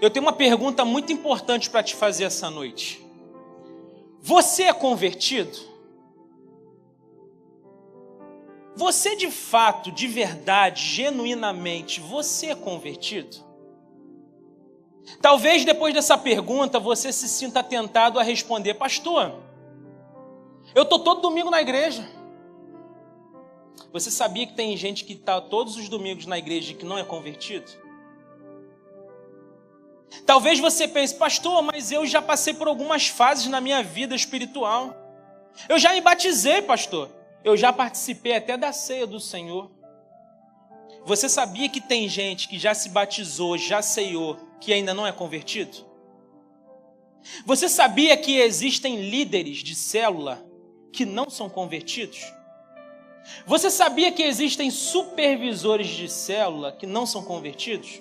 Eu tenho uma pergunta muito importante para te fazer essa noite. Você é convertido? Você de fato, de verdade, genuinamente, você é convertido? Talvez depois dessa pergunta você se sinta tentado a responder: pastor, eu estou todo domingo na igreja. Você sabia que tem gente que está todos os domingos na igreja e que não é convertido? Talvez você pense: pastor, mas eu já passei por algumas fases na minha vida espiritual. Eu já me batizei, pastor. Eu já participei até da ceia do Senhor. Você sabia que tem gente que já se batizou, já ceiou, que ainda não é convertido? Você sabia que existem líderes de célula que não são convertidos? Você sabia que existem supervisores de célula que não são convertidos?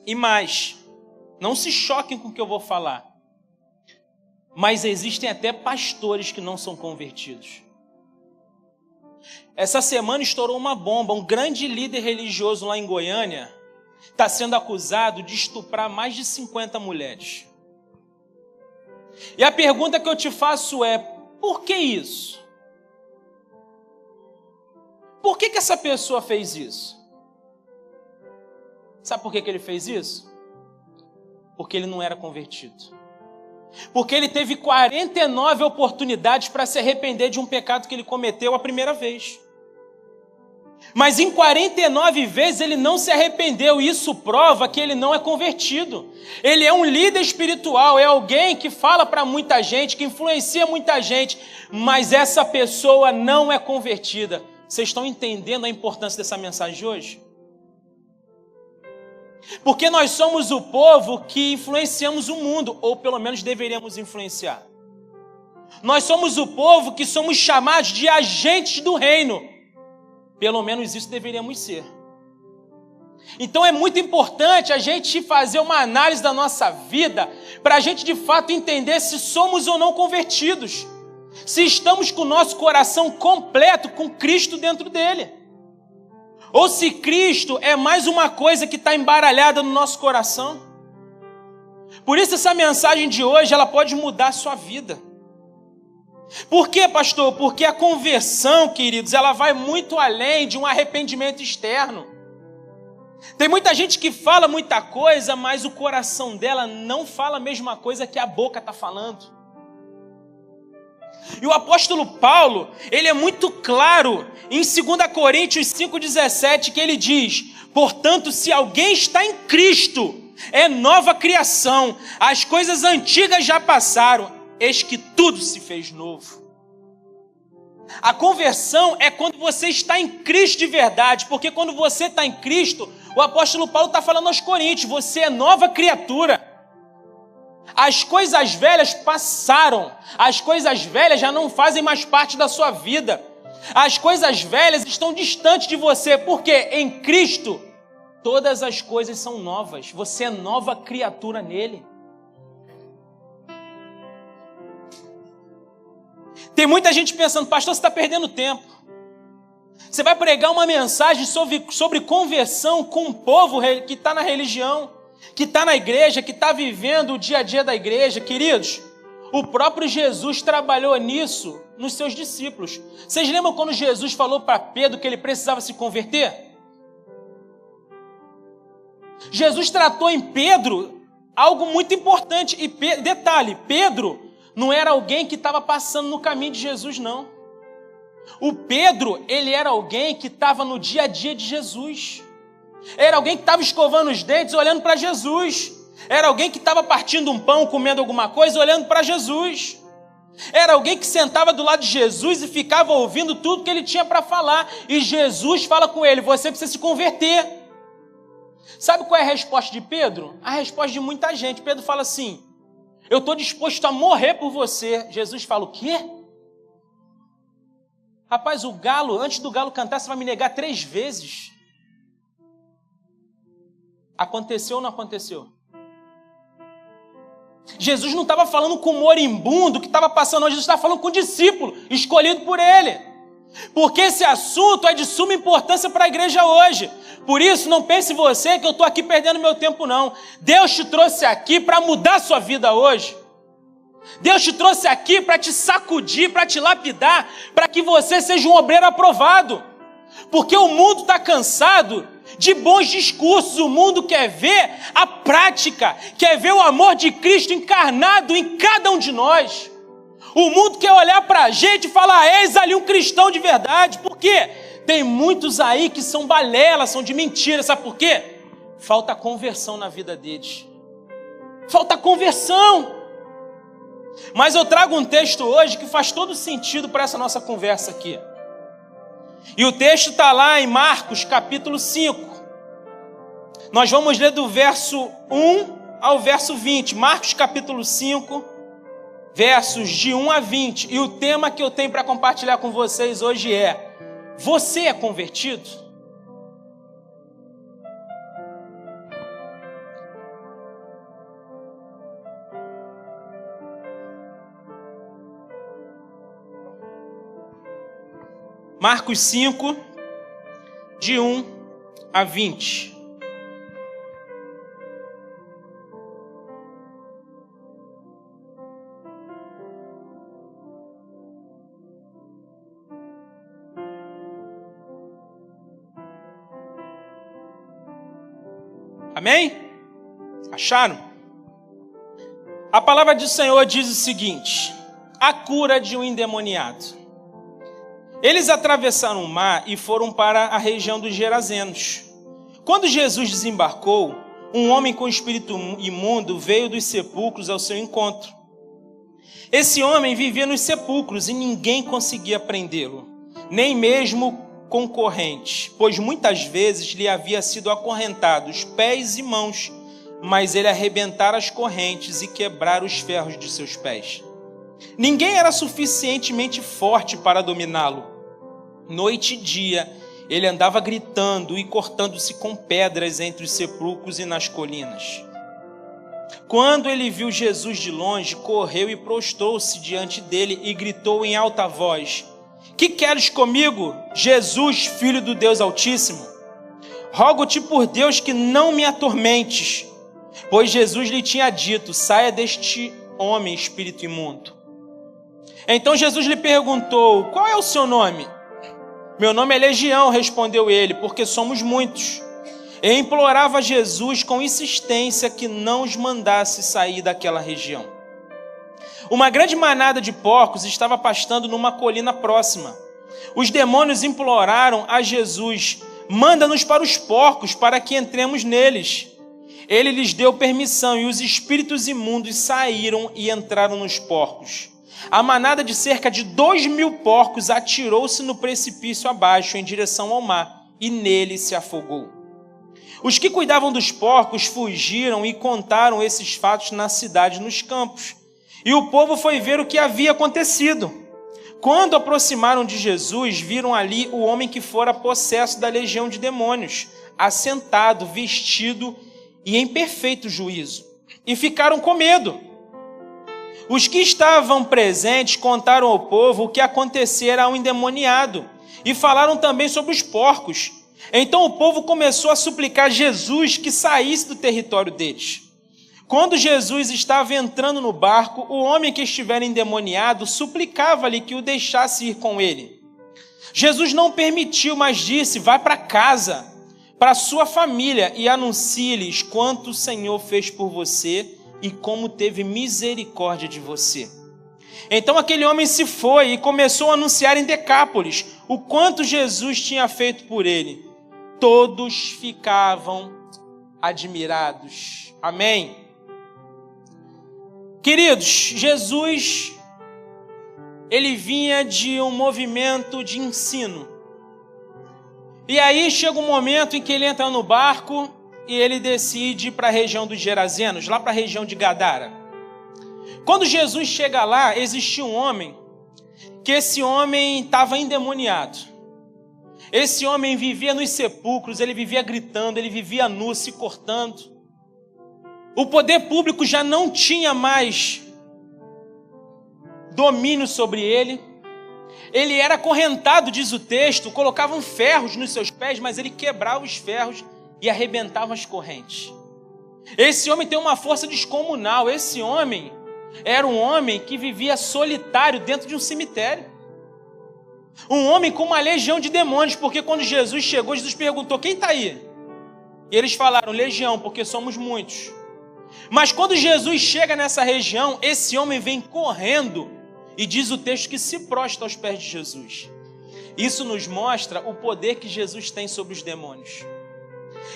E mais, não se choquem com o que eu vou falar, mas existem até pastores que não são convertidos. Essa semana estourou uma bomba. Um grande líder religioso lá em Goiânia está sendo acusado de estuprar mais de 50 mulheres. E a pergunta que eu te faço é: por que isso? Por que essa pessoa fez isso? Sabe por que ele fez isso? Porque ele não era convertido. Porque ele teve 49 oportunidades para se arrepender de um pecado que ele cometeu a primeira vez. Mas em 49 vezes ele não se arrependeu, e isso prova que ele não é convertido. Ele é um líder espiritual, é alguém que fala para muita gente, que influencia muita gente, mas essa pessoa não é convertida. Vocês estão entendendo a importância dessa mensagem de hoje? Porque nós somos o povo que influenciamos o mundo, ou pelo menos deveríamos influenciar. Nós somos o povo que somos chamados de agentes do reino. Pelo menos isso deveríamos ser. Então é muito importante a gente fazer uma análise da nossa vida, para a gente de fato entender se somos ou não convertidos. Se estamos com o nosso coração completo com Cristo dentro dele. Ou se Cristo é mais uma coisa que está embaralhada no nosso coração. Por isso essa mensagem de hoje, ela pode mudar a sua vida. Por quê, pastor? Porque a conversão, queridos, ela vai muito além de um arrependimento externo. Tem muita gente que fala muita coisa, mas o coração dela não fala a mesma coisa que a boca está falando. E o apóstolo Paulo, ele é muito claro em 2 Coríntios 5,17, que ele diz: portanto, se alguém está em Cristo, é nova criação, as coisas antigas já passaram, eis que tudo se fez novo. A conversão é quando você está em Cristo de verdade, porque quando você está em Cristo, o apóstolo Paulo está falando aos Coríntios, você é nova criatura. As coisas velhas passaram, as coisas velhas já não fazem mais parte da sua vida. As coisas velhas estão distantes de você, porque em Cristo todas as coisas são novas. Você é nova criatura nele. Tem muita gente pensando: pastor, você está perdendo tempo. Você vai pregar uma mensagem sobre conversão com um povo que está na religião, que está na igreja, que está vivendo o dia a dia da igreja. Queridos, o próprio Jesus trabalhou nisso nos seus discípulos. Vocês lembram quando Jesus falou para Pedro que ele precisava se converter? Jesus tratou em Pedro algo muito importante. E detalhe, Pedro não era alguém que estava passando no caminho de Jesus, não. O Pedro, ele era alguém que estava no dia a dia de Jesus. Era alguém que estava escovando os dentes, olhando para Jesus. Era alguém que estava partindo um pão, comendo alguma coisa, olhando para Jesus. Era alguém que sentava do lado de Jesus e ficava ouvindo tudo que ele tinha para falar. E Jesus fala com ele: você precisa se converter. Sabe qual é a resposta de Pedro? A resposta de muita gente. Pedro fala assim: eu estou disposto a morrer por você. Jesus fala: o quê? Rapaz, o galo, antes do galo cantar, você vai me negar 3 vezes. Aconteceu ou não aconteceu? Jesus não estava falando com o moribundo que estava passando hoje, Jesus estava falando com o discípulo escolhido por ele. Porque esse assunto é de suma importância para a igreja hoje. Por isso, não pense você que eu estou aqui perdendo meu tempo, não. Deus te trouxe aqui para mudar a sua vida hoje. Deus te trouxe aqui para te sacudir, para te lapidar, para que você seja um obreiro aprovado. Porque o mundo está cansado de bons discursos, o mundo quer ver a prática, quer ver o amor de Cristo encarnado em cada um de nós. O mundo quer olhar para a gente e falar, eis ali um cristão de verdade. Por quê? Tem muitos aí que são balela, são de mentira, sabe por quê? Falta conversão na vida deles. Falta conversão. Mas eu trago um texto hoje que faz todo sentido para essa nossa conversa aqui. E o texto está lá em Marcos, capítulo 5. Nós vamos ler do verso 1 ao verso 20. Marcos, capítulo 5, versos de 1 a 20. E o tema que eu tenho para compartilhar com vocês hoje é: você é convertido? Marcos 5, de 1 a 20. Amém? Acharam? A palavra do Senhor diz o seguinte: a cura de um endemoniado. Eles atravessaram o mar e foram para a região dos Gerazenos. Quando Jesus desembarcou, um homem com espírito imundo veio dos sepulcros ao seu encontro. Esse homem vivia nos sepulcros e ninguém conseguia prendê-lo, nem mesmo com correntes, pois muitas vezes lhe havia sido acorrentado os pés e mãos, mas ele arrebentara as correntes e quebrara os ferros de seus pés. Ninguém era suficientemente forte para dominá-lo. Noite e dia, ele andava gritando e cortando-se com pedras entre os sepulcros e nas colinas. Quando ele viu Jesus de longe, correu e prostrou-se diante dele e gritou em alta voz: que queres comigo, Jesus, Filho do Deus Altíssimo? Rogo-te por Deus que não me atormentes. Pois Jesus lhe tinha dito: saia deste homem, espírito imundo. Então Jesus lhe perguntou: qual é o seu nome? Meu nome é Legião, respondeu ele, porque somos muitos. E implorava a Jesus com insistência que não os mandasse sair daquela região. Uma grande manada de porcos estava pastando numa colina próxima. Os demônios imploraram a Jesus: manda-nos para os porcos, para que entremos neles. Ele lhes deu permissão e os espíritos imundos saíram e entraram nos porcos. A manada de cerca de 2.000 porcos atirou-se no precipício abaixo em direção ao mar e nele se afogou. Os que cuidavam dos porcos fugiram e contaram esses fatos na cidade e nos campos. E o povo foi ver o que havia acontecido. Quando aproximaram de Jesus, viram ali o homem que fora possesso da legião de demônios, assentado, vestido e em perfeito juízo. E ficaram com medo. Os que estavam presentes contaram ao povo o que acontecera ao endemoniado e falaram também sobre os porcos. Então o povo começou a suplicar a Jesus que saísse do território deles. Quando Jesus estava entrando no barco, o homem que estivera endemoniado suplicava-lhe que o deixasse ir com ele. Jesus não permitiu, mas disse: vai para casa, para sua família, e anuncie-lhes quanto o Senhor fez por você e como teve misericórdia de você. Então aquele homem se foi e começou a anunciar em Decápolis o quanto Jesus tinha feito por ele. Todos ficavam admirados. Amém? Queridos, Jesus, ele vinha de um movimento de ensino. E aí chega um momento em que ele entra no barco e ele decide ir para a região dos Gerazenos, lá para a região de Gadara. Quando Jesus chega lá, existia um homem, que esse homem estava endemoniado. Esse homem vivia nos sepulcros, ele vivia gritando, ele vivia nu, se cortando. O poder público já não tinha mais domínio sobre ele. Ele era acorrentado, diz o texto, colocavam ferros nos seus pés, mas ele quebrava os ferros e arrebentava as correntes. Esse homem tem uma força descomunal. Esse homem era um homem que vivia solitário dentro de um cemitério. Um homem com uma legião de demônios, porque quando Jesus chegou, Jesus perguntou: quem está aí? E eles falaram: legião, porque somos muitos. Mas quando Jesus chega nessa região, esse homem vem correndo e diz o texto que se prostra aos pés de Jesus. Isso nos mostra o poder que Jesus tem sobre os demônios.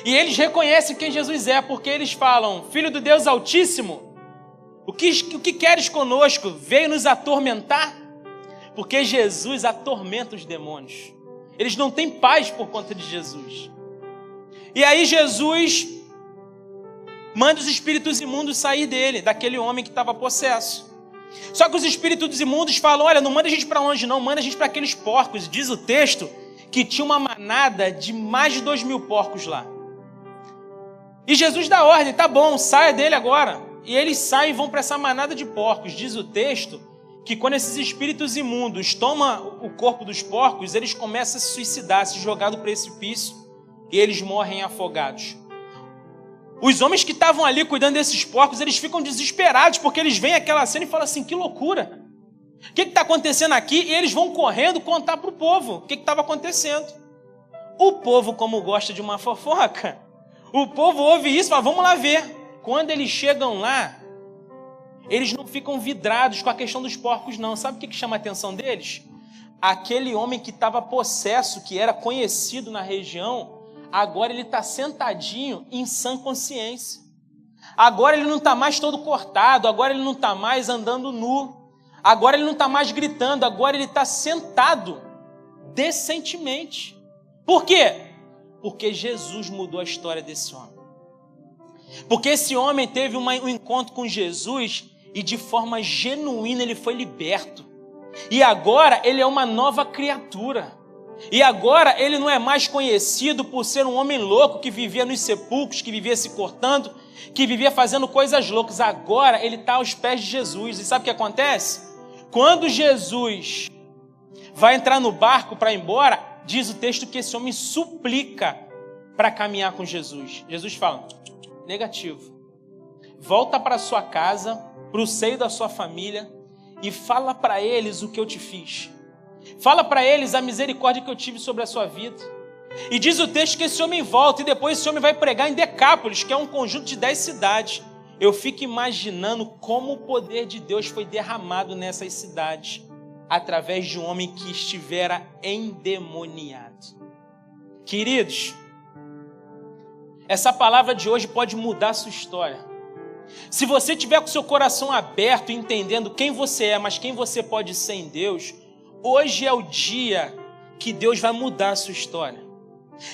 E eles reconhecem quem Jesus é, porque eles falam: Filho do Deus Altíssimo, o que queres conosco? Veio nos atormentar? Porque Jesus atormenta os demônios. Eles não têm paz por conta de Jesus. E aí Jesus manda os espíritos imundos sair dele, daquele homem que estava possesso. Só que os espíritos imundos falam: olha, não manda a gente para longe não, manda a gente para aqueles porcos. Diz o texto que tinha uma manada de mais de 2.000 porcos lá. E Jesus dá ordem: tá bom, saia dele agora. E eles saem e vão para essa manada de porcos. Diz o texto que quando esses espíritos imundos tomam o corpo dos porcos, eles começam a se suicidar, se jogar do precipício, e eles morrem afogados. Os homens que estavam ali cuidando desses porcos, eles ficam desesperados, porque eles veem aquela cena e falam assim: que loucura, o que está acontecendo aqui? E eles vão correndo contar para o povo o que estava acontecendo. O povo, como gosta de uma fofoca, o povo ouve isso e fala: vamos lá ver. Quando eles chegam lá, eles não ficam vidrados com a questão dos porcos não. Sabe o que chama a atenção deles? Aquele homem que estava possesso, que era conhecido na região, agora ele está sentadinho em sã consciência. Agora ele não está mais todo cortado, agora ele não está mais andando nu, agora ele não está mais gritando, agora ele está sentado decentemente. Por quê? Porque Jesus mudou a história desse homem. Porque esse homem teve um encontro com Jesus e de forma genuína ele foi liberto. E agora ele é uma nova criatura. E agora ele não é mais conhecido por ser um homem louco que vivia nos sepulcros, que vivia se cortando, que vivia fazendo coisas loucas. Agora ele está aos pés de Jesus. E sabe o que acontece? Quando Jesus vai entrar no barco para ir embora, diz o texto que esse homem suplica para caminhar com Jesus. Jesus fala: negativo. Volta para sua casa, para o seio da sua família e fala para eles o que eu te fiz. Fala para eles a misericórdia que eu tive sobre a sua vida. E diz o texto que esse homem volta e depois esse homem vai pregar em Decápolis, que é um conjunto de 10 cidades. Eu fico imaginando como o poder de Deus foi derramado nessas cidades através de um homem que estivera endemoniado. Queridos, essa palavra de hoje pode mudar a sua história. Se você tiver com seu coração aberto, entendendo quem você é, mas quem você pode ser em Deus, hoje é o dia que Deus vai mudar a sua história.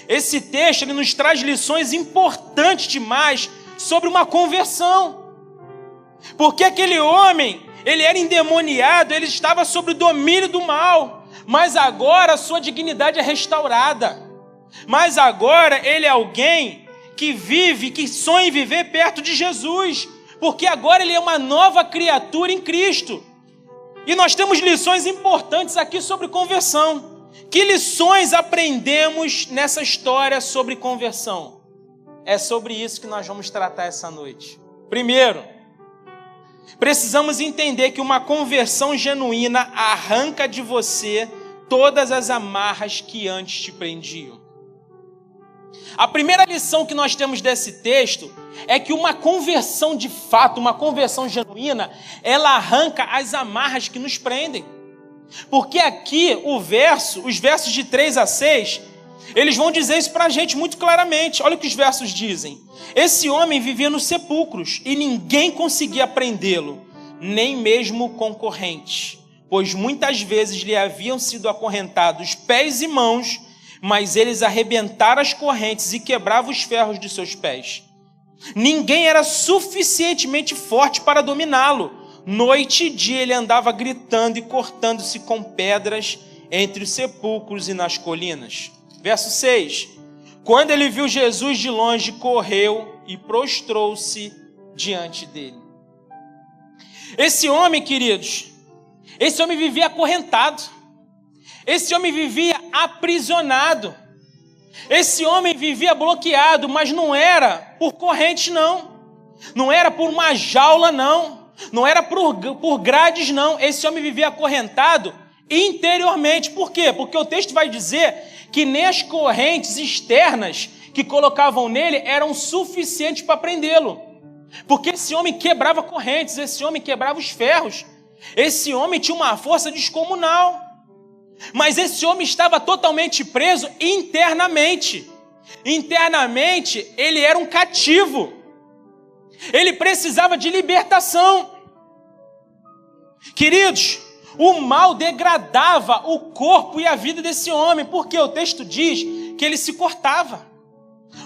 Esse texto ele nos traz lições importantes demais sobre uma conversão. Porque aquele homem, ele era endemoniado, ele estava sob o domínio do mal, mas agora a sua dignidade é restaurada. Mas agora ele é alguém que vive, que sonha em viver perto de Jesus, porque agora ele é uma nova criatura em Cristo. E nós temos lições importantes aqui sobre conversão. Que lições aprendemos nessa história sobre conversão? É sobre isso que nós vamos tratar essa noite. Primeiro, precisamos entender que uma conversão genuína arranca de você todas as amarras que antes te prendiam. A primeira lição que nós temos desse texto é que uma conversão de fato, uma conversão genuína, ela arranca as amarras que nos prendem. Porque aqui os versos de 3 a 6, eles vão dizer isso para a gente muito claramente. Olha o que os versos dizem. Esse homem vivia nos sepulcros e ninguém conseguia prendê-lo, nem mesmo concorrentes, pois muitas vezes lhe haviam sido acorrentados pés e mãos, mas eles arrebentaram as correntes e quebravam os ferros de seus pés. Ninguém era suficientemente forte para dominá-lo. Noite e dia ele andava gritando e cortando-se com pedras entre os sepulcros e nas colinas. Verso 6. Quando ele viu Jesus de longe, correu e prostrou-se diante dele. Esse homem, queridos, esse homem vivia acorrentado. Esse homem vivia aprisionado. Esse homem vivia bloqueado, mas não era por corrente, não. Não era por uma jaula, não. Não era por grades, não. Esse homem vivia acorrentado interiormente. Por quê? Porque o texto vai dizer que nem as correntes externas que colocavam nele eram suficientes para prendê-lo. Porque esse homem quebrava correntes, esse homem quebrava os ferros. Esse homem tinha uma força descomunal. Mas esse homem estava totalmente preso internamente. Internamente, ele era um cativo. Ele precisava de libertação. Queridos, o mal degradava o corpo e a vida desse homem, porque o texto diz que ele se cortava.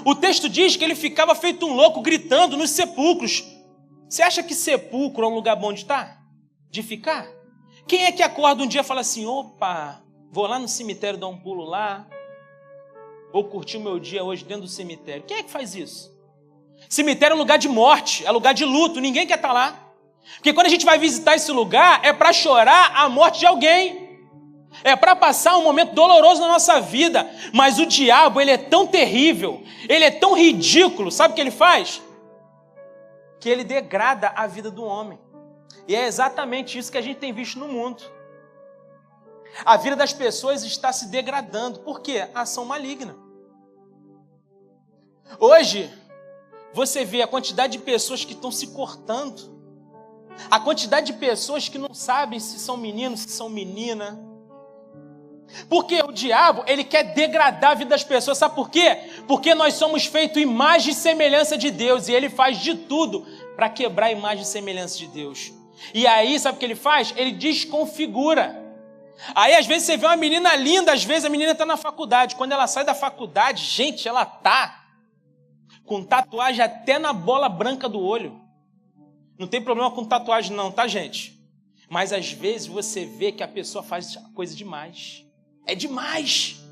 O texto diz que ele ficava feito um louco gritando nos sepulcros. Você acha que sepulcro é um lugar bom de estar? De ficar? Quem é que acorda um dia e fala assim, opa, vou lá no cemitério dar um pulo lá, vou curtir o meu dia hoje dentro do cemitério? Quem é que faz isso? Cemitério é um lugar de morte, é lugar de luto, ninguém quer estar lá. Porque quando a gente vai visitar esse lugar, é para chorar a morte de alguém. É para passar um momento doloroso na nossa vida. Mas o diabo, ele é tão terrível, ele é tão ridículo, sabe o que ele faz? Que ele degrada a vida do homem. E é exatamente isso que a gente tem visto no mundo. A vida das pessoas está se degradando. Por quê? Ação maligna. Hoje, você vê a quantidade de pessoas que estão se cortando. A quantidade de pessoas que não sabem se são meninos, se são menina. Porque o diabo, ele quer degradar a vida das pessoas. Sabe por quê? Porque nós somos feitos imagem e semelhança de Deus. E ele faz de tudo para quebrar a imagem e semelhança de Deus. E aí, sabe o que ele faz? Ele desconfigura. Aí, às vezes, você vê uma menina linda. Às vezes, a menina está na faculdade. Quando ela sai da faculdade, gente, ela tá com tatuagem até na bola branca do olho. Não tem problema com tatuagem não, tá, gente? Mas às vezes você vê que a pessoa faz coisa demais. É demais.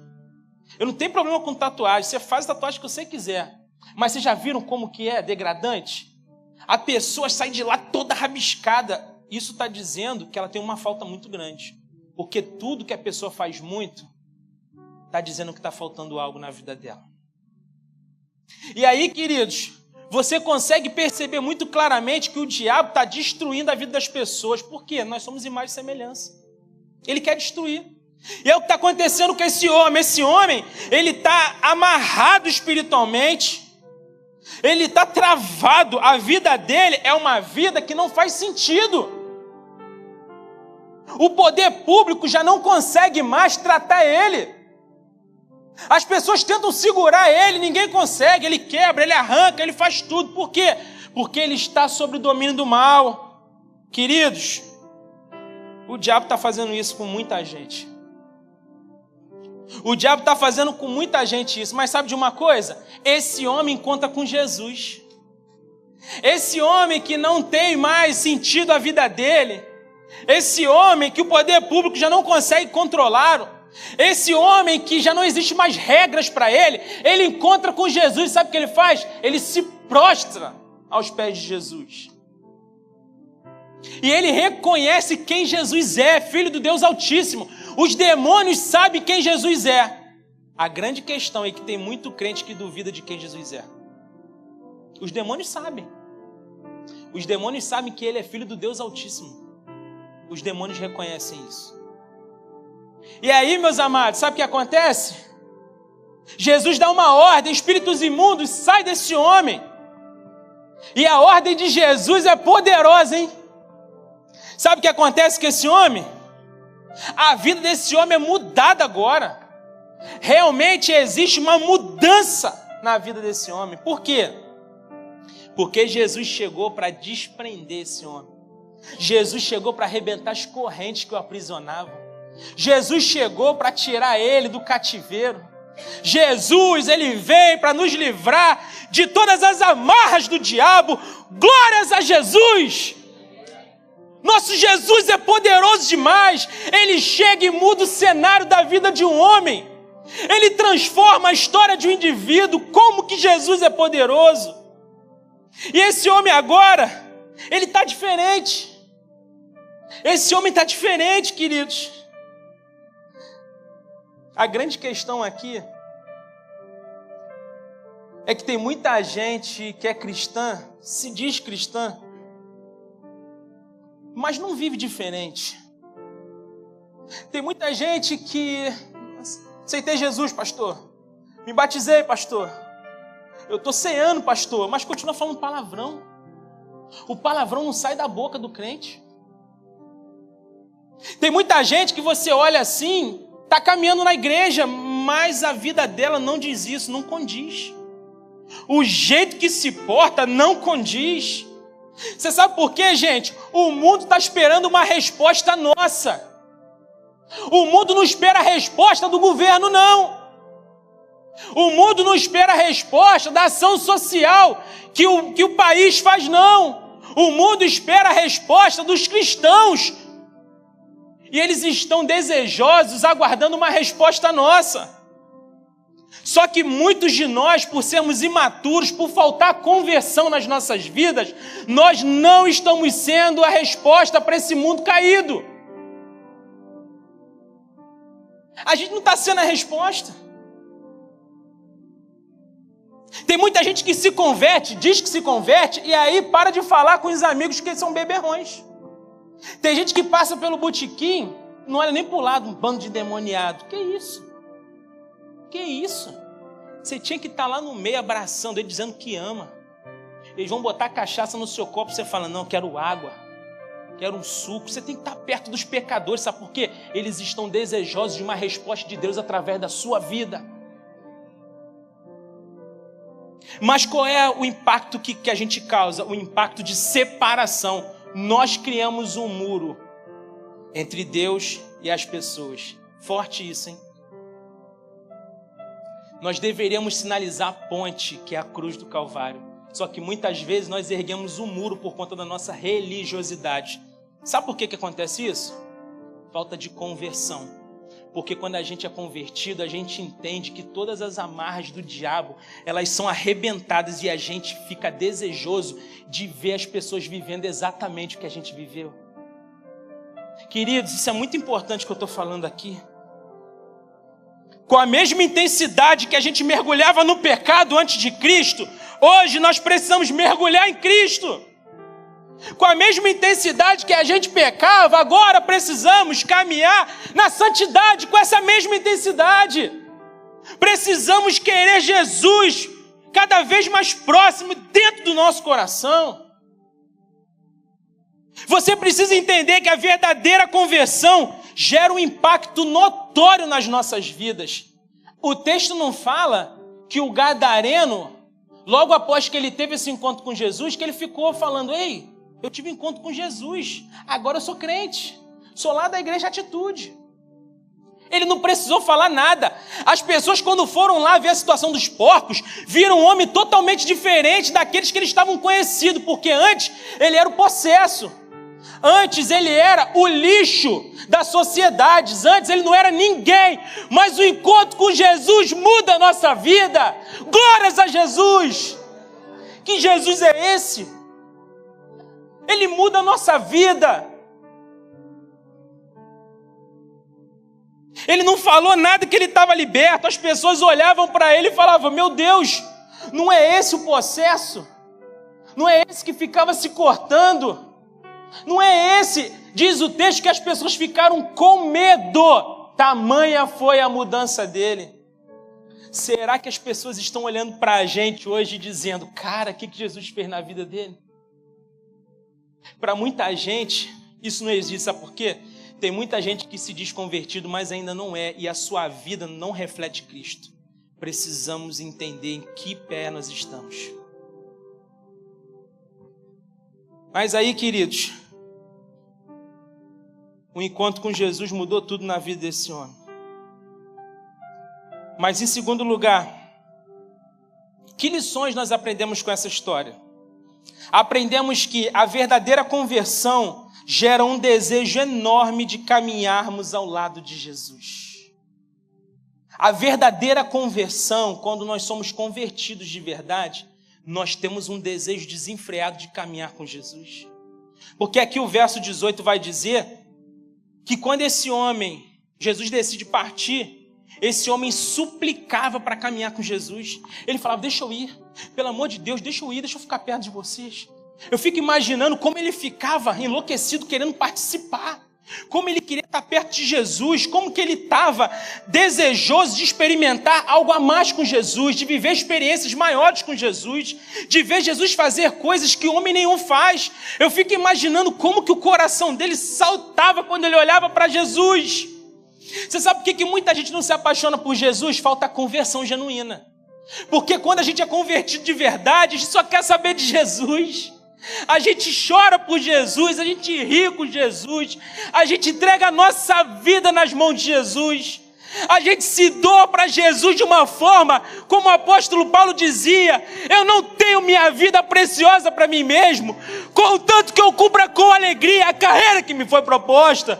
Eu não tenho problema com tatuagem. Você faz a tatuagem que você quiser. Mas vocês já viram como que é degradante? A pessoa sai de lá toda rabiscada. Isso está dizendo que ela tem uma falta muito grande. Porque tudo que a pessoa faz muito está dizendo que está faltando algo na vida dela. E aí, queridos, você consegue perceber muito claramente que o diabo está destruindo a vida das pessoas. Por quê? Nós somos imagem e semelhança. Ele quer destruir. E é o que está acontecendo com esse homem. Esse homem, ele está amarrado espiritualmente. Ele está travado. A vida dele é uma vida que não faz sentido. O poder público já não consegue mais tratar ele. As pessoas tentam segurar ele, ninguém consegue, ele quebra, ele arranca, ele faz tudo. Por quê? Porque ele está sob o domínio do mal. Queridos, o diabo está fazendo isso com muita gente. O diabo está fazendo com muita gente isso, mas sabe de uma coisa? Esse homem conta com Jesus. Esse homem que não tem mais sentido a vida dele, esse homem que o poder público já não consegue controlá-lo, esse homem que já não existe mais regras para ele, ele encontra com Jesus, sabe o que ele faz? Ele se prostra aos pés de Jesus. E ele reconhece quem Jesus é, Filho do Deus Altíssimo. Os demônios sabem quem Jesus é. A grande questão é que tem muito crente que duvida de quem Jesus é. Os demônios sabem. Os demônios sabem que ele é Filho do Deus Altíssimo. Os demônios reconhecem isso. E aí, meus amados, sabe o que acontece? Jesus dá uma ordem, espíritos imundos, sai desse homem. E a ordem de Jesus é poderosa, hein? Sabe o que acontece com esse homem? A vida desse homem é mudada agora. Realmente existe uma mudança na vida desse homem. Por quê? Porque Jesus chegou para desprender esse homem. Jesus chegou para arrebentar as correntes que o aprisionavam. Jesus chegou para tirar ele do cativeiro. Jesus, ele veio para nos livrar de todas as amarras do diabo. Glórias a Jesus! Nosso Jesus é poderoso demais. Ele chega e muda o cenário da vida de um homem. Ele transforma a história de um indivíduo. Como que Jesus é poderoso? E esse homem agora, ele está diferente. Esse homem está diferente, queridos. A grande questão aqui é que tem muita gente que é cristã, se diz cristã, mas não vive diferente. Tem muita gente que aceitei Jesus, pastor, me batizei, pastor, eu estou ceando, pastor, mas continua falando palavrão. O palavrão não sai da boca do crente. Tem muita gente que você olha assim, está caminhando na igreja, mas a vida dela não diz isso, não condiz. O jeito que se porta não condiz. Você sabe por quê, gente? O mundo está esperando uma resposta nossa. O mundo não espera a resposta do governo, não. O mundo não espera a resposta da ação social que o país faz, não. O mundo espera a resposta dos cristãos. E eles estão desejosos, aguardando uma resposta nossa. Só que muitos de nós, por sermos imaturos, por faltar conversão nas nossas vidas, nós não estamos sendo a resposta para esse mundo caído. A gente não está sendo a resposta. Tem muita gente que se converte, diz que se converte, e aí para de falar com os amigos que são beberrões. Tem gente que passa pelo botequim, não olha nem para o lado, um bando de demoniado. Que isso? Que isso? Você tinha que estar lá no meio abraçando ele, dizendo que ama. Eles vão botar cachaça no seu copo, você fala, não, quero água, quero um suco. Você tem que estar perto dos pecadores, sabe por quê? Eles estão desejosos de uma resposta de Deus através da sua vida. Mas qual é o impacto que a gente causa? O impacto de separação. Nós criamos um muro entre Deus e as pessoas. Forte isso, hein? Nós deveríamos sinalizar a ponte, que é a cruz do Calvário. Só que muitas vezes nós erguemos um muro por conta da nossa religiosidade. Sabe por que acontece isso? Falta de conversão. Porque quando a gente é convertido, a gente entende que todas as amarras do diabo, elas são arrebentadas e a gente fica desejoso de ver as pessoas vivendo exatamente o que a gente viveu. Queridos, isso é muito importante que eu estou falando aqui. Com a mesma intensidade que a gente mergulhava no pecado antes de Cristo, hoje nós precisamos mergulhar em Cristo. Com a mesma intensidade que a gente pecava, agora precisamos caminhar na santidade com essa mesma intensidade. Precisamos querer Jesus cada vez mais próximo dentro do nosso coração. Você precisa entender que a verdadeira conversão gera um impacto notório nas nossas vidas. O texto não fala que o gadareno, logo após que ele teve esse encontro com Jesus, que ele ficou falando, ei, eu tive um encontro com Jesus, agora eu sou crente, sou lá da igreja Atitude. Ele não precisou falar nada. As pessoas, quando foram lá ver a situação dos porcos, viram um homem totalmente diferente daqueles que eles estavam conhecidos, porque antes ele era o possesso. Antes ele era o lixo das sociedades, antes ele não era ninguém, mas o encontro com Jesus muda a nossa vida. Glórias a Jesus! Que Jesus é esse? Ele muda a nossa vida. Ele não falou nada que ele estava liberto, as pessoas olhavam para ele e falavam, meu Deus, não é esse o possesso? Não é esse que ficava se cortando? Não é esse, diz o texto, que as pessoas ficaram com medo, tamanha foi a mudança dele. Será que as pessoas estão olhando para a gente hoje dizendo, cara, o que Jesus fez na vida dele? Para muita gente, isso não existe, sabe por quê? Tem muita gente que se diz convertido, mas ainda não é, e a sua vida não reflete Cristo. Precisamos entender em que pé nós estamos. Mas aí, queridos, o encontro com Jesus mudou tudo na vida desse homem. Mas em segundo lugar, que lições nós aprendemos com essa história? Aprendemos que a verdadeira conversão gera um desejo enorme de caminharmos ao lado de Jesus. A verdadeira conversão, quando nós somos convertidos de verdade, nós temos um desejo desenfreado de caminhar com Jesus. Porque aqui o verso 18 vai dizer que quando esse homem, Jesus decide partir, Esse homem suplicava para caminhar com Jesus. Ele falava, deixa eu ir, pelo amor de Deus, deixa eu ir, deixa eu ficar perto de vocês. Eu fico imaginando como ele ficava enlouquecido, querendo participar. Como ele queria estar perto de Jesus, como que ele estava desejoso de experimentar algo a mais com Jesus, de viver experiências maiores com Jesus, de ver Jesus fazer coisas que homem nenhum faz. Eu fico imaginando como que o coração dele saltava quando ele olhava para Jesus. Você sabe por que muita gente não se apaixona por Jesus? Falta conversão genuína. Porque quando a gente é convertido de verdade, a gente só quer saber de Jesus. A gente chora por Jesus, a gente ri com Jesus, a gente entrega a nossa vida nas mãos de Jesus, a gente se doa para Jesus de uma forma, como o apóstolo Paulo dizia, eu não tenho minha vida preciosa para mim mesmo, contanto que eu cubra com alegria a carreira que me foi proposta.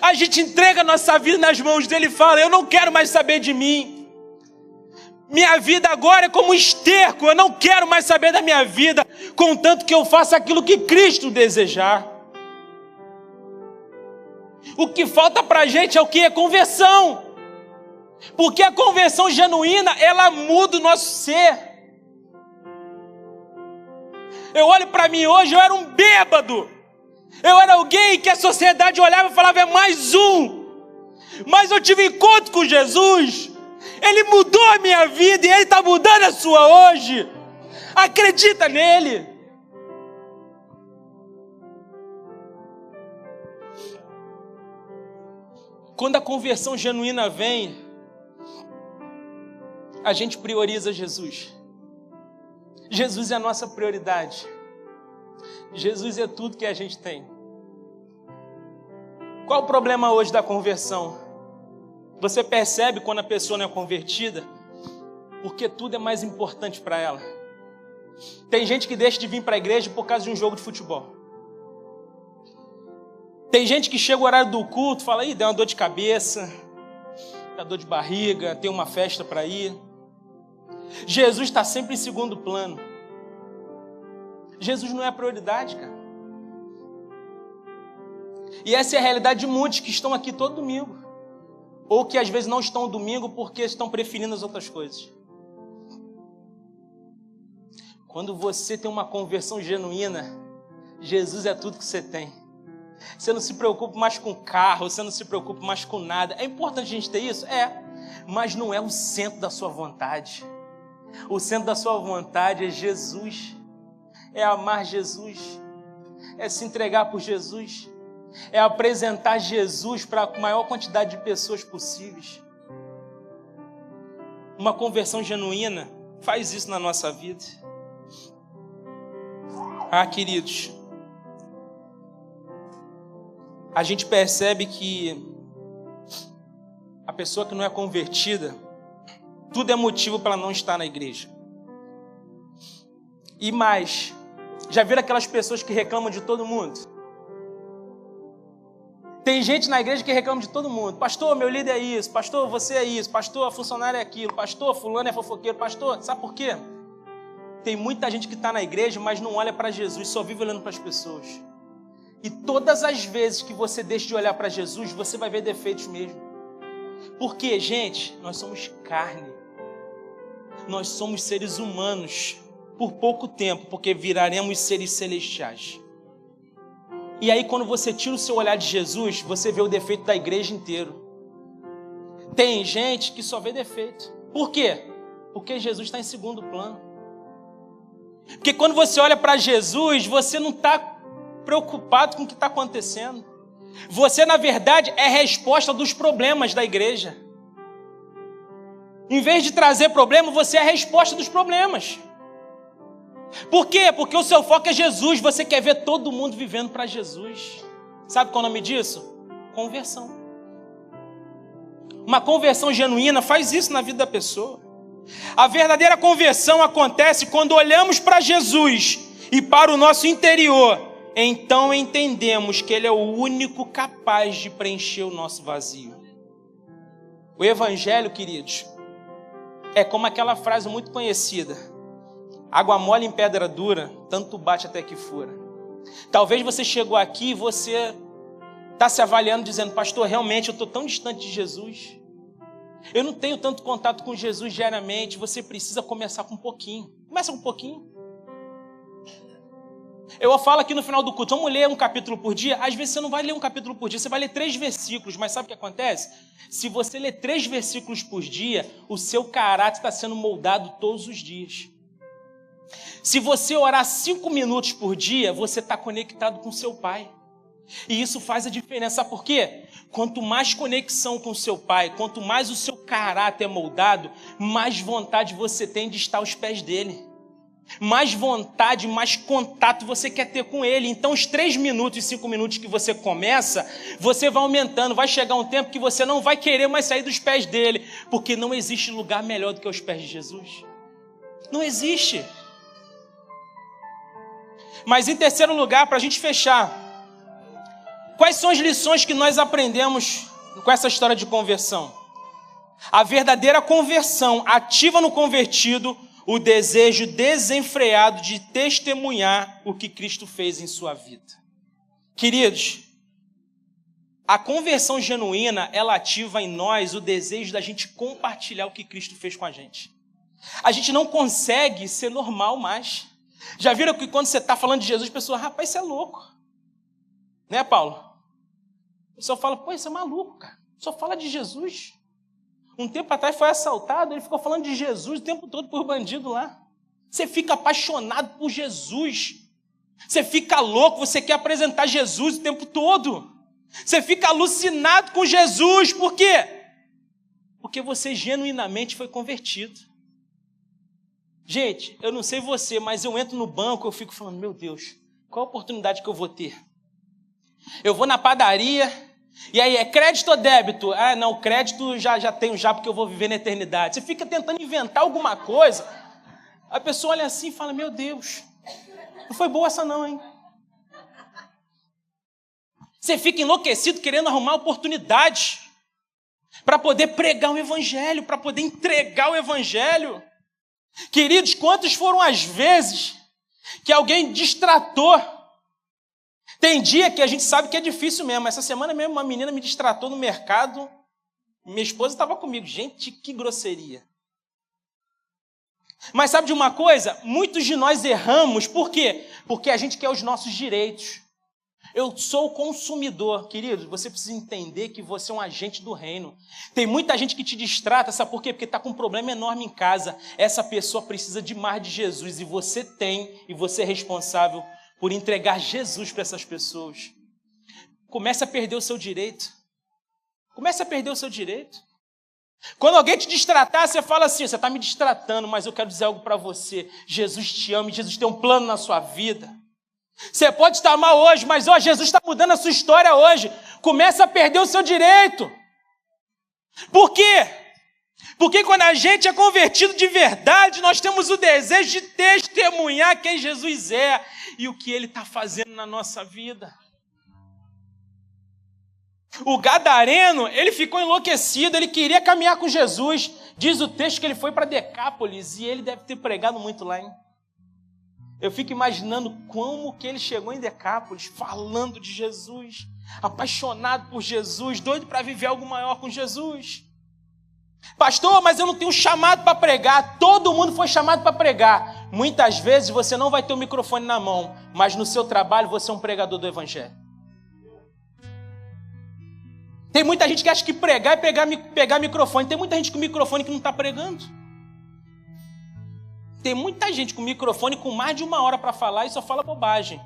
A gente entrega a nossa vida nas mãos dele e fala, eu não quero mais saber de mim. Minha vida agora é como um esterco, eu não quero mais saber da minha vida, contanto que eu faça aquilo que Cristo desejar. O que falta para a gente é o que? É conversão. Porque a conversão genuína, ela muda o nosso ser. Eu olho para mim hoje, eu era um bêbado. Eu era alguém que a sociedade olhava e falava, é mais um. Mas eu tive encontro com Jesus. Ele mudou a minha vida e Ele está mudando a sua hoje. Acredita nele. Quando a conversão genuína vem, a gente prioriza Jesus. Jesus é a nossa prioridade. Jesus é tudo que a gente tem. Qual o problema hoje da conversão? Você percebe quando a pessoa não é convertida, porque tudo é mais importante para ela. Tem gente que deixa de vir para a igreja por causa de um jogo de futebol. Tem gente que chega o horário do culto e fala, ih, deu uma dor de cabeça, dá dor de barriga, tem uma festa para ir. Jesus está sempre em segundo plano. Jesus não é a prioridade, cara. E essa é a realidade de muitos que estão aqui todo domingo. Ou que às vezes não estão no domingo porque estão preferindo as outras coisas. Quando você tem uma conversão genuína, Jesus é tudo que você tem. Você não se preocupa mais com carro, você não se preocupa mais com nada. É importante a gente ter isso? É. Mas não é o centro da sua vontade. O centro da sua vontade é Jesus. É amar Jesus. É se entregar por Jesus. É apresentar Jesus para a maior quantidade de pessoas possíveis. Uma conversão genuína faz isso na nossa vida. Ah, queridos, a gente percebe que a pessoa que não é convertida, tudo é motivo para não estar na igreja. E mais, já viram aquelas pessoas que reclamam de todo mundo? Tem gente na igreja que reclama de todo mundo. Pastor, meu líder é isso. Pastor, você é isso. Pastor, a funcionária é aquilo. Pastor, fulano é fofoqueiro. Pastor, sabe por quê? Tem muita gente que está na igreja, mas não olha para Jesus, só vive olhando para as pessoas. E todas as vezes que você deixa de olhar para Jesus, você vai ver defeitos mesmo. Porque, gente, nós somos carne. Nós somos seres humanos por pouco tempo, porque viraremos seres celestiais. E aí quando você tira o seu olhar de Jesus, você vê o defeito da igreja inteira. Tem gente que só vê defeito. Por quê? Porque Jesus está em segundo plano. Porque quando você olha para Jesus, você não está preocupado com o que está acontecendo. Você, na verdade, é a resposta dos problemas da igreja. Em vez de trazer problema, você é a resposta dos problemas. Por quê? Porque o seu foco é Jesus. Você quer ver todo mundo vivendo para Jesus. Sabe qual é o nome disso? Conversão. Uma conversão genuína faz isso na vida da pessoa. A verdadeira conversão acontece quando olhamos para Jesus e para o nosso interior. Então entendemos que Ele é o único capaz de preencher o nosso vazio. O Evangelho, queridos, é como aquela frase muito conhecida: água mole em pedra dura, tanto bate até que fura. Talvez você chegou aqui e você está se avaliando dizendo: pastor, realmente eu estou tão distante de Jesus. Eu não tenho tanto contato com Jesus diariamente. Você precisa começar com um pouquinho. Começa com um pouquinho. Eu falo aqui no final do culto, vamos ler um capítulo por dia? Às vezes você não vai ler um capítulo por dia, você vai ler 3 versículos, mas sabe o que acontece? Se você ler 3 versículos por dia, o seu caráter está sendo moldado todos os dias. Se você orar 5 minutos por dia, você está conectado com seu Pai. E isso faz a diferença. Sabe por quê? Quanto mais conexão com seu Pai, quanto mais o seu caráter é moldado, mais vontade você tem de estar aos pés dele. Mais vontade, mais contato você quer ter com ele. Então os 3 minutos e 5 minutos que você começa, você vai aumentando. Vai chegar um tempo que você não vai querer mais sair dos pés dele, porque não existe lugar melhor do que os pés de Jesus. Não existe. Mas em terceiro lugar, para a gente fechar, quais são as lições que nós aprendemos com essa história de conversão? A verdadeira conversão ativa no convertido o desejo desenfreado de testemunhar o que Cristo fez em sua vida. Queridos, a conversão genuína, ela ativa em nós o desejo da gente compartilhar o que Cristo fez com a gente. A gente não consegue ser normal mais. Já viram que quando você está falando de Jesus, a pessoa, rapaz, isso é louco. Né, Paulo? O pessoal fala, pô, isso é maluco, cara. Só fala de Jesus. Um tempo atrás foi assaltado, ele ficou falando de Jesus o tempo todo por bandido lá. Você fica apaixonado por Jesus. Você fica louco, você quer apresentar Jesus o tempo todo. Você fica alucinado com Jesus. Por quê? Porque você genuinamente foi convertido. Gente, eu não sei você, mas eu entro no banco, eu fico falando, meu Deus, qual a oportunidade que eu vou ter? Eu vou na padaria, e aí é crédito ou débito? Ah, não, crédito já tenho já, porque eu vou viver na eternidade. Você fica tentando inventar alguma coisa, a pessoa olha assim e fala, meu Deus, não foi boa essa não, hein? Você fica enlouquecido querendo arrumar oportunidade para poder pregar o evangelho, para poder entregar o evangelho. Queridos, quantas foram as vezes que alguém distratou? Tem dia que a gente sabe que é difícil mesmo. Essa semana mesmo uma menina me distratou no mercado. Minha esposa estava comigo. Gente, que grosseria. Mas sabe de uma coisa? Muitos de nós erramos. Por quê? Porque a gente quer os nossos direitos. Eu sou consumidor. Querido, você precisa entender que você é um agente do reino. Tem muita gente que te distrata, sabe por quê? Porque está com um problema enorme em casa. Essa pessoa precisa de mais de Jesus. E você tem, e você é responsável por entregar Jesus para essas pessoas. Comece a perder o seu direito. Comece a perder o seu direito. Quando alguém te distratar, você fala assim, você está me distratando, mas eu quero dizer algo para você. Jesus te ama e Jesus tem um plano na sua vida. Você pode estar mal hoje, mas Jesus está mudando a sua história hoje. Comece a perder o seu direito. Por quê? Porque quando a gente é convertido de verdade, nós temos o desejo de testemunhar quem Jesus é e o que Ele está fazendo na nossa vida. O gadareno, ele ficou enlouquecido, ele queria caminhar com Jesus. Diz o texto que ele foi para Decápolis e ele deve ter pregado muito lá, hein? Eu fico imaginando como que ele chegou em Decápolis, falando de Jesus, apaixonado por Jesus, doido para viver algo maior com Jesus. Pastor, mas eu não tenho chamado para pregar. Todo mundo foi chamado para pregar. Muitas vezes você não vai ter o microfone na mão, mas no seu trabalho você é um pregador do evangelho. Tem muita gente que acha que pregar é pegar microfone. Tem muita gente com microfone que não está pregando. Tem muita gente com microfone com mais de 1 hora para falar e só fala bobagem.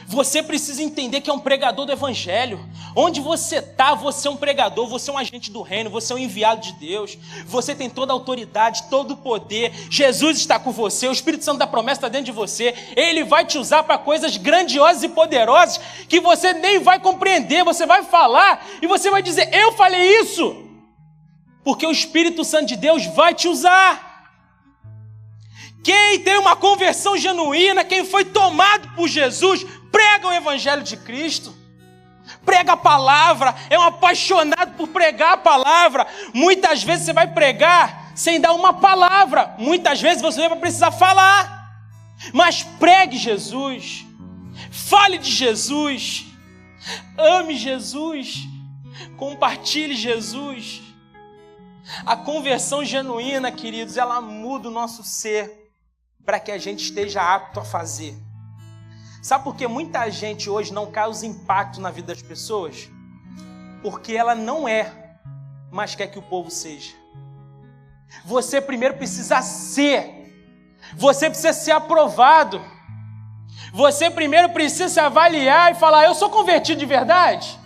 Você precisa entender que é um pregador do evangelho. Onde você está, você é um pregador, você é um agente do reino, você é um enviado de Deus. Você tem toda a autoridade, todo o poder. Jesus está com você, o Espírito Santo da promessa está dentro de você. Ele vai te usar para coisas grandiosas e poderosas que você nem vai compreender. Você vai falar e você vai dizer, eu falei isso. Porque o Espírito Santo de Deus vai te usar. Quem tem uma conversão genuína, quem foi tomado por Jesus, prega o evangelho de Cristo, prega a palavra, é um apaixonado por pregar a palavra. Muitas vezes você vai pregar sem dar uma palavra, muitas vezes você vai precisar falar, mas pregue Jesus, fale de Jesus, ame Jesus, compartilhe Jesus. A conversão genuína, queridos, ela muda o nosso ser para que a gente esteja apto a fazer. Sabe por que muita gente hoje não causa impacto na vida das pessoas? Porque ela não é, mas quer que o povo seja. Você primeiro precisa ser. Você precisa ser aprovado. Você primeiro precisa se avaliar e falar: eu sou convertido de verdade?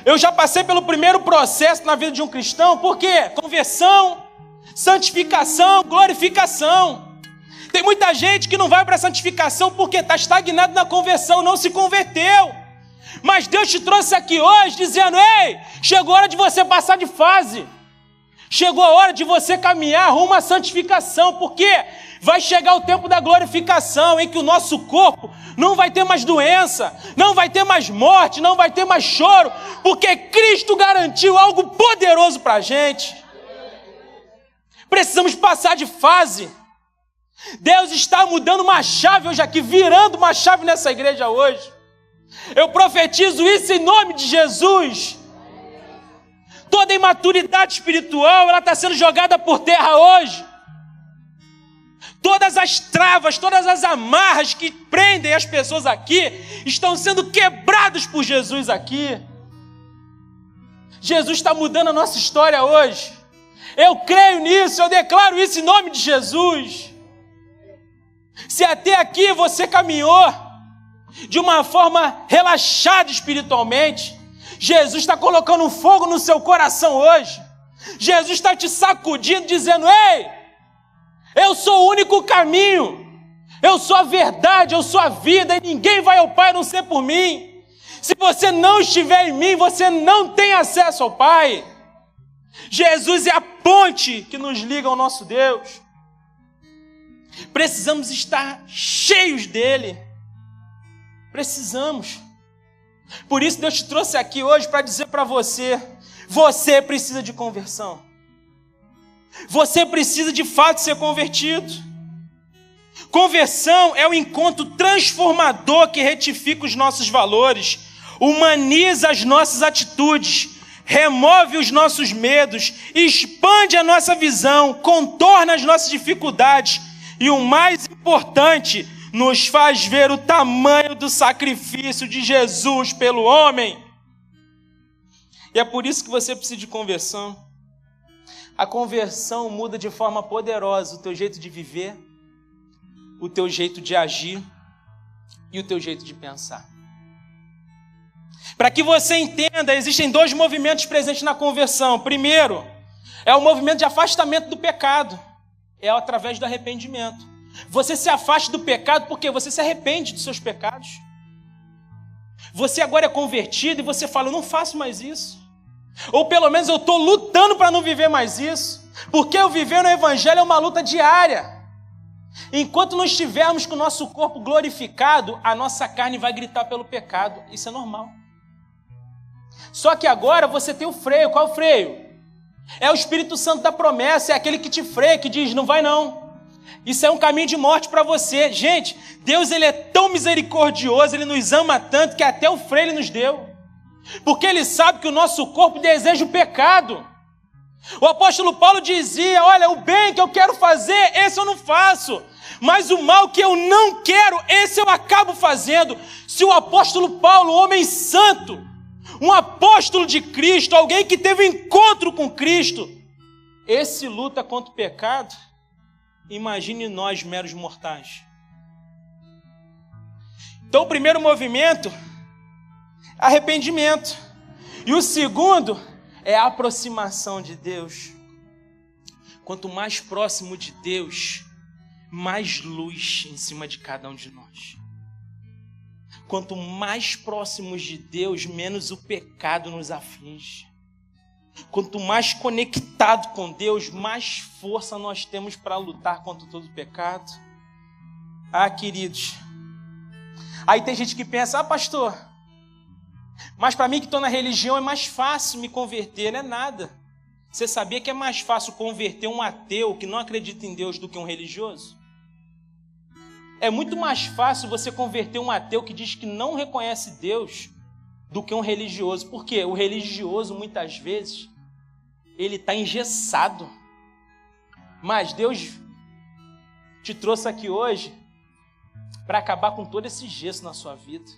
Eu já passei pelo primeiro processo na vida de um cristão. Por quê? Conversão, santificação, glorificação. Tem muita gente que não vai para a santificação porque está estagnado na conversão, não se converteu. Mas Deus te trouxe aqui hoje dizendo: ei, chegou a hora de você passar de fase. Chegou a hora de você caminhar rumo à santificação, porque vai chegar o tempo da glorificação, em que o nosso corpo não vai ter mais doença, não vai ter mais morte, não vai ter mais choro, porque Cristo garantiu algo poderoso para a gente. Precisamos passar de fase. Deus está mudando uma chave hoje aqui, virando uma chave nessa igreja hoje. Eu profetizo isso em nome de Jesus. Toda imaturidade espiritual, ela está sendo jogada por terra hoje. Todas as travas, todas as amarras que prendem as pessoas aqui estão sendo quebradas por Jesus aqui. Jesus está mudando a nossa história hoje. Eu creio nisso, eu declaro isso em nome de Jesus. Se até aqui você caminhou de uma forma relaxada espiritualmente, Jesus está colocando um fogo no seu coração hoje. Jesus está te sacudindo, dizendo: ei, eu sou o único caminho, eu sou a verdade, eu sou a vida, e ninguém vai ao Pai a não ser por mim. Se você não estiver em mim, você não tem acesso ao Pai. Jesus é a ponte que nos liga ao nosso Deus. Precisamos estar cheios dele. Precisamos. Por isso Deus te trouxe aqui hoje para dizer para você: você precisa de conversão. Você precisa de fato ser convertido. Conversão é o encontro transformador que retifica os nossos valores, humaniza as nossas atitudes, remove os nossos medos, expande a nossa visão, contorna as nossas dificuldades e, o mais importante, nos faz ver o tamanho do sacrifício de Jesus pelo homem. E é por isso que você precisa de conversão. A conversão muda de forma poderosa o teu jeito de viver, o teu jeito de agir e o teu jeito de pensar. Para que você entenda, existem dois movimentos presentes na conversão. Primeiro, é o movimento de afastamento do pecado. É através do arrependimento. Você se afasta do pecado porque você se arrepende dos seus pecados. Você agora é convertido e você fala: eu não faço mais isso. Ou pelo menos eu estou lutando para não viver mais isso. Porque eu viver no Evangelho é uma luta diária. Enquanto não estivermos com o nosso corpo glorificado, a nossa carne vai gritar pelo pecado. Isso é normal. Só que agora você tem o freio. Qual é o freio? É o Espírito Santo da promessa. É aquele que te freia, que diz: não vai não. Isso é um caminho de morte para você. Gente, Deus, ele é tão misericordioso, ele nos ama tanto que até o freio ele nos deu. Porque ele sabe que o nosso corpo deseja o pecado. O apóstolo Paulo dizia: olha, o bem que eu quero fazer, esse eu não faço. Mas o mal que eu não quero, esse eu acabo fazendo. Se o apóstolo Paulo, homem santo, um apóstolo de Cristo, alguém que teve um encontro com Cristo, esse luta contra o pecado, imagine nós, meros mortais. Então o primeiro movimento, arrependimento. E o segundo é a aproximação de Deus. Quanto mais próximo de Deus, mais luz em cima de cada um de nós. Quanto mais próximos de Deus, menos o pecado nos aflige. Quanto mais conectado com Deus, mais força nós temos para lutar contra todo o pecado. Ah, queridos, aí tem gente que pensa: ah, pastor, mas para mim que estou na religião é mais fácil me converter. Não é nada. Você sabia que é mais fácil converter um ateu que não acredita em Deus do que um religioso? É muito mais fácil você converter um ateu que diz que não reconhece Deus do que um religioso. Por quê? O religioso, muitas vezes, ele está engessado. Mas Deus te trouxe aqui hoje para acabar com todo esse gesso na sua vida.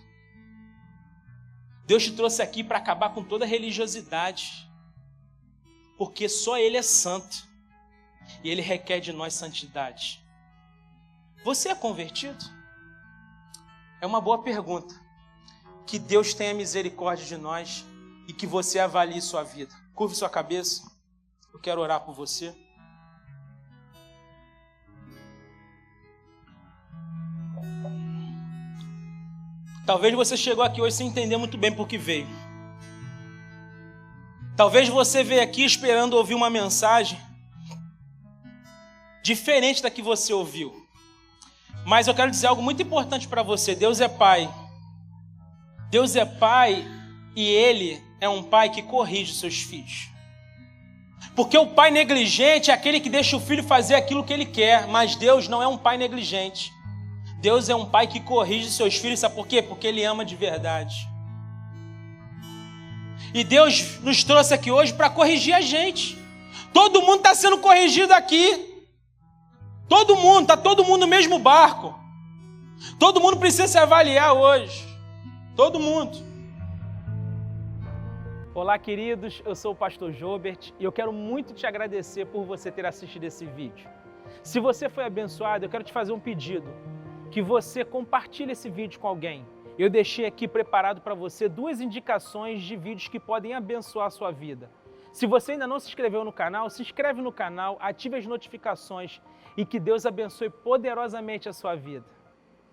Deus te trouxe aqui para acabar com toda a religiosidade, porque só Ele é santo e Ele requer de nós santidade. Você é convertido? É uma boa pergunta. Que Deus tenha misericórdia de nós e que você avalie sua vida. Curve sua cabeça, eu quero orar por você. Talvez você chegou aqui hoje sem entender muito bem por que veio. Talvez você veio aqui esperando ouvir uma mensagem diferente da que você ouviu. Mas eu quero dizer algo muito importante para você. Deus é Pai. Deus é Pai e Ele é um Pai que corrige seus filhos. Porque o pai negligente é aquele que deixa o filho fazer aquilo que ele quer, mas Deus não é um pai negligente. Deus é um pai que corrige seus filhos, sabe por quê? Porque Ele ama de verdade. E Deus nos trouxe aqui hoje para corrigir a gente. Todo mundo está sendo corrigido aqui. Todo mundo, está todo mundo no mesmo barco. Todo mundo precisa se avaliar hoje. Todo mundo. Olá, queridos, eu sou o pastor Jobert e eu quero muito te agradecer por você ter assistido esse vídeo. Se você foi abençoado, eu quero te fazer um pedido, que você compartilhe esse vídeo com alguém. Eu deixei aqui preparado para você 2 indicações de vídeos que podem abençoar a sua vida. Se você ainda não se inscreveu no canal, se inscreve no canal, ative as notificações e que Deus abençoe poderosamente a sua vida.